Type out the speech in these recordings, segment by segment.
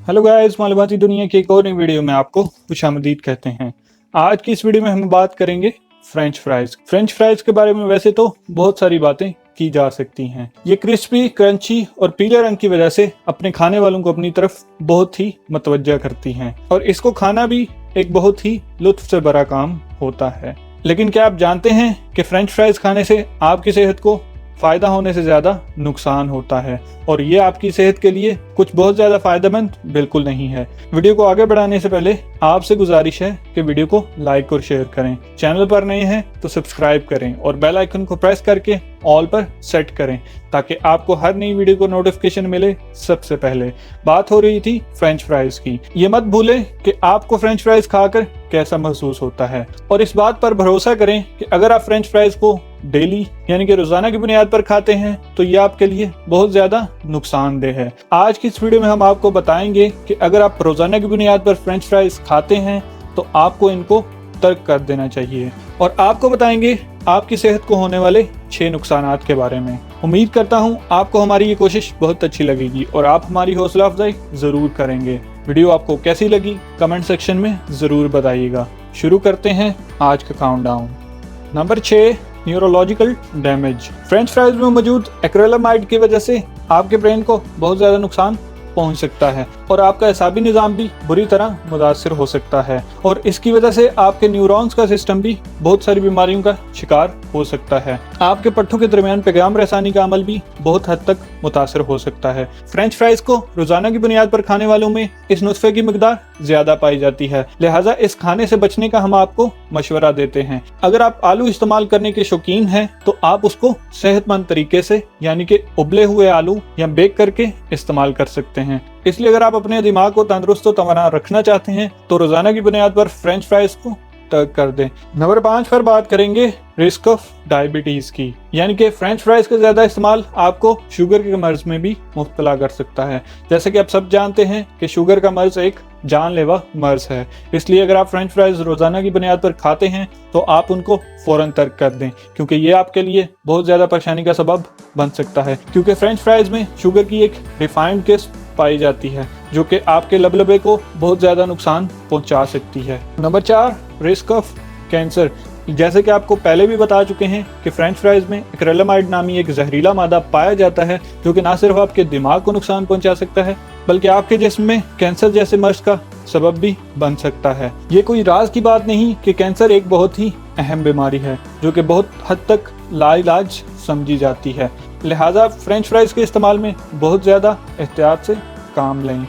Hello guys, मालूमाती दुनिया की एक और नई वीडियो में आपको खुशामदीद कहते हैं। आज की इस वीडियो में हम बात करेंगे फ्रेंच फ्राइज। फ्रेंच फ्राइज के बारे में वैसे तो बहुत सारी बातें की जा सकती हैं। ये क्रिस्पी, क्रंची और पीले रंग की वजह से अपने खाने वालों को अपनी तरफ बहुत ही मतवज्जा करती हैं और इसको खाना भी एक बहुत ही लुत्फ से भरा काम होता है। लेकिन क्या आप जानते हैं कि फ्रेंच फ्राइज खाने से आपकी सेहत को फायदा होने से ज्यादा नुकसान होता है और ये आपकी सेहत के लिए कुछ बहुत ज्यादा फायदेमंद बिल्कुल नहीं है। वीडियो को आगे बढ़ाने से पहले आपसे गुजारिश है कि वीडियो को लाइक और शेयर करें। चैनल पर नए हैं तो सब्सक्राइब करें और बेल आइकन को प्रेस करके ऑल पर सेट करें ताकि आपको हर नई वीडियो को नोटिफिकेशन मिले सबसे पहले। बात हो रही थी फ्रेंच फ्राइज की। ये मत भूलें कि आपको फ्रेंच फ्राइज खाकर कैसा महसूस होता है और इस बात पर भरोसा करें कि अगर आप फ्रेंच फ्राइज को डेली यानी कि रोजाना की बुनियाद पर खाते हैं तो ये आपके लिए बहुत ज्यादा नुकसानदेह है। आज की इस वीडियो में हम आपको बताएंगे कि अगर आप रोजाना की बुनियाद पर फ्रेंच फ्राइज खाते हैं तो आपको इनको तर्क कर देना चाहिए और आपको बताएंगे आपकी सेहत को होने वाले 6 नुकसानात के बारे में। उम्मीद करता हूं आपको हमारी ये कोशिश बहुत अच्छी लगेगी और आप हमारी हौसला अफजाई जरूर करेंगे। वीडियो आपको कैसी लगी कमेंट सेक्शन में जरूर बताइएगा। शुरू करते हैं आज का countdown. Number 6, neurological damage. French fries में मौजूद एक्रेलामाइड की वजह से आपके ब्रेन को बहुत ज्यादा नुकसान पहुंच सकता है और आपका एसाबी निज़ाम भी बुरी तरह मुतासिर हो सकता है और इसकी वजह से आपके न्यूरॉन्स का सिस्टम भी बहुत सारी बीमारियों का शिकार हो सकता है। आपके पट्टों के दरमियान पैगाम रसानी का अमल भी बहुत हद तक मुतासिर हो सकता है। फ्रेंच फ्राइज को रोजाना की बुनियाद पर खाने वालों में इस नुस्खे की मिकदार ज्यादा पाई जाती है, लिहाजा इस खाने से बचने का हम आपको मशवरा देते हैं। अगर आप आलू इस्तेमाल करने के शौकीन हैं तो आप उसको सेहतमंद तरीके से यानी कि उबले हुए आलू या बेक करके इस्तेमाल कर सकते हैं। इसलिए अगर आप अपने दिमाग को तंदुरुस्त और तवाना रखना चाहते हैं तो रोजाना की बुनियाद पर फ्रेंच फ्राइज को तर्क कर दें। नंबर 5 पर बात करेंगे रिस्क ऑफ डायबिटीज की, यानी कि फ्रेंच फ्राइज का ज्यादा इस्तेमाल आपको शुगर के मर्ज में भी मुब्तला कर सकता है। जैसे कि आप सब जानते हैं कि शुगर का मर्ज एक जानलेवा मर्ज है, इसलिए अगर आप फ्रेंच फ्राइज रोजाना की बुनियाद पर खाते हैं तो आप उनको फौरन तर्क कर दें क्योंकि ये आपके लिए बहुत ज्यादा परेशानी का सबब बन सकता है। क्योंकि फ्रेंच फ्राइज में शुगर की एक रिफाइंड किस्म पाई जाती है जो कि आपके लबलबे को बहुत ज्यादा नुकसान पहुंचा सकती है। Number 4, risk of cancer. जैसे कि आपको पहले भी बता चुके हैं कि फ्रेंच फ्राइज में एक्रेलामाइड नामी एक जहरीला मादा पाया जाता है जो कि ना सिर्फ आपके दिमाग को नुकसान पहुंचा सकता है बल्कि आपके जिस्म में कैंसर जैसे मर्ज का सबब भी बन सकता है। ये कोई राज की बात नहीं कि कैंसर एक बहुत ही अहम बीमारी है जो कि बहुत हद तक लाइलाज समझी जाती है, लिहाजा फ्रेंच फ्राइज के इस्तेमाल में बहुत ज्यादा एहतियात से काम लें।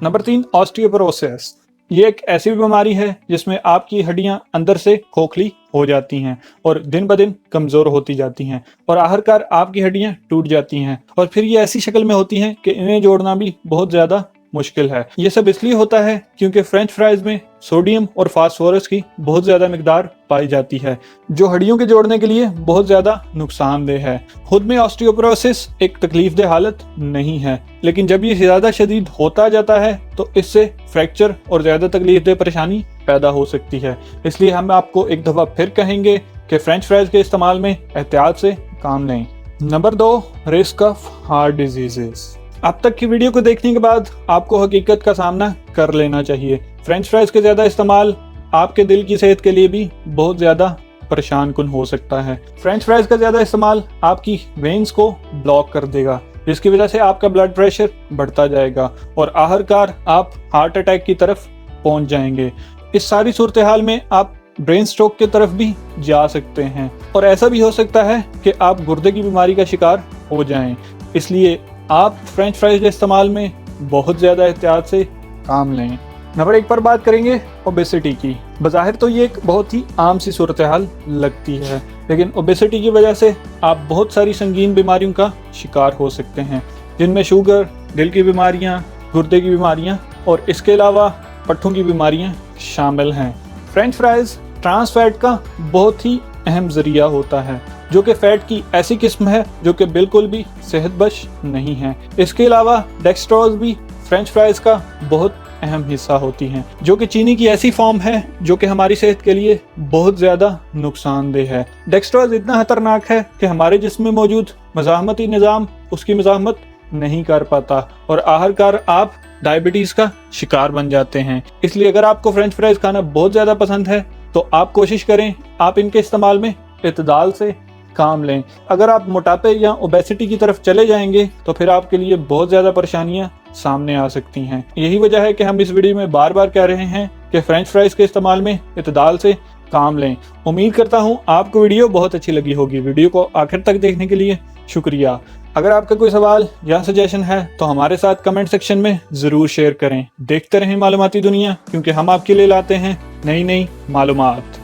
Number 3, osteoporosis. ये एक ऐसी बीमारी है जिसमें आपकी हड्डियां अंदर से खोखली हो जाती हैं और दिन ब दिन कमजोर होती जाती हैं और आखिरकार आपकी हड्डियां टूट जाती हैं और फिर ये ऐसी शक्ल में होती हैं कि इन्हें जोड़ना भी बहुत ज्यादा मुश्किल है। ये सब इसलिए होता है क्योंकि फ्रेंच फ्राइज में सोडियम और फास्फोरस की बहुत ज्यादा मिकदार पाई जाती है जो हड्डियों के जोड़ने के लिए बहुत ज्यादा नुकसानदेह है। खुद में ऑस्टियोपोरोसिस एक तकलीफदेह हालत नहीं है, लेकिन जब ये ज्यादा शदीद होता जाता है तो इससे फ्रैक्चर और ज्यादा तकलीफदेह परेशानी पैदा हो सकती है। इसलिए हम आपको एक दफा फिर कहेंगे कि फ्रेंच फ्राइज के इस्तेमाल में एहतियात से काम लें। Number 2, risk of heart diseases. अब तक की वीडियो को देखने के बाद आपको हकीकत का सामना कर लेना चाहिए। फ्रेंच फ्राइज के ज्यादा इस्तेमाल आपके दिल की सेहत के लिए भी बहुत ज्यादा परेशान कुन हो सकता है। फ्रेंच फ्राइज का ज्यादा इस्तेमाल आपकी वेन्स को ब्लॉक कर देगा जिसकी वजह से आपका ब्लड प्रेशर बढ़ता जाएगा और आखिरकार आप हार्ट अटैक की तरफ पहुंच जाएंगे। इस सारी सूरत हाल में आप ब्रेन स्ट्रोक की तरफ भी जा सकते हैं और ऐसा भी हो सकता है कि आप गुर्दे की बीमारी का शिकार हो जाएं। इसलिए आप फ्रेंच फ्राइज के इस्तेमाल में बहुत ज्यादा एहतियात से काम लें। नंबर 1 पर बात करेंगे ओबेसिटी की। बज़ाहिर तो ये एक बहुत ही आम सी सूरत हाल लगती है, लेकिन ओबेसिटी की वजह से आप बहुत सारी संगीन बीमारियों का शिकार हो सकते हैं जिनमें शुगर, दिल की बीमारियां, गुर्दे की बीमारियां और इसके अलावा पट्टों की बीमारियां शामिल हैं। फ्रेंच फ्राइज ट्रांस फैट का बहुत ही अहम जरिया होता है जो कि फैट की ऐसी किस्म है जो कि बिल्कुल भी सेहतबख्श नहीं है। इसके अलावा डेक्सट्रोज भी फ्रेंच फ्राइज का बहुत अहम हिस्सा होती हैं, जो कि चीनी की ऐसी फॉर्म है जो कि हमारी सेहत के लिए बहुत ज़्यादा नुकसानदेह है। डेक्सट्रोज इतना खतरनाक है कि हमारे जिस्म में मौजूद मज़ाहमती निज़ाम उसकी मज़ाहमत नहीं कर पाता और आखिरकार आप डायबिटीज़ का शिकार बन जाते हैं। इसलिए अगर आपको फ्रेंच फ्राइज़ खाना बहुत ज़्यादा पसंद है तो आप कोशिश करें आप इनके इस्तेमाल में इत्दाल से काम लें। अगर आप मोटापे या ओबेसिटी की तरफ चले जाएंगे तो फिर आपके लिए बहुत ज़्यादा परेशानियां सामने आ सकती हैं। यही वजह है कि हम इस वीडियो में बार बार कह रहे हैं कि फ्रेंच फ्राइज़ के इस्तेमाल में इत्दाल से काम लें। उम्मीद करता हूँ आपको वीडियो बहुत अच्छी लगी होगी। वीडियो को आखिर तक देखने के लिए शुक्रिया। अगर आपका कोई सवाल या सजेशन है तो हमारे साथ कमेंट सेक्शन में ज़रूर शेयर करें। देखते रहें मालूमाती दुनिया, क्योंकि हम आपके लिए लाते हैं नई नई मालूमात।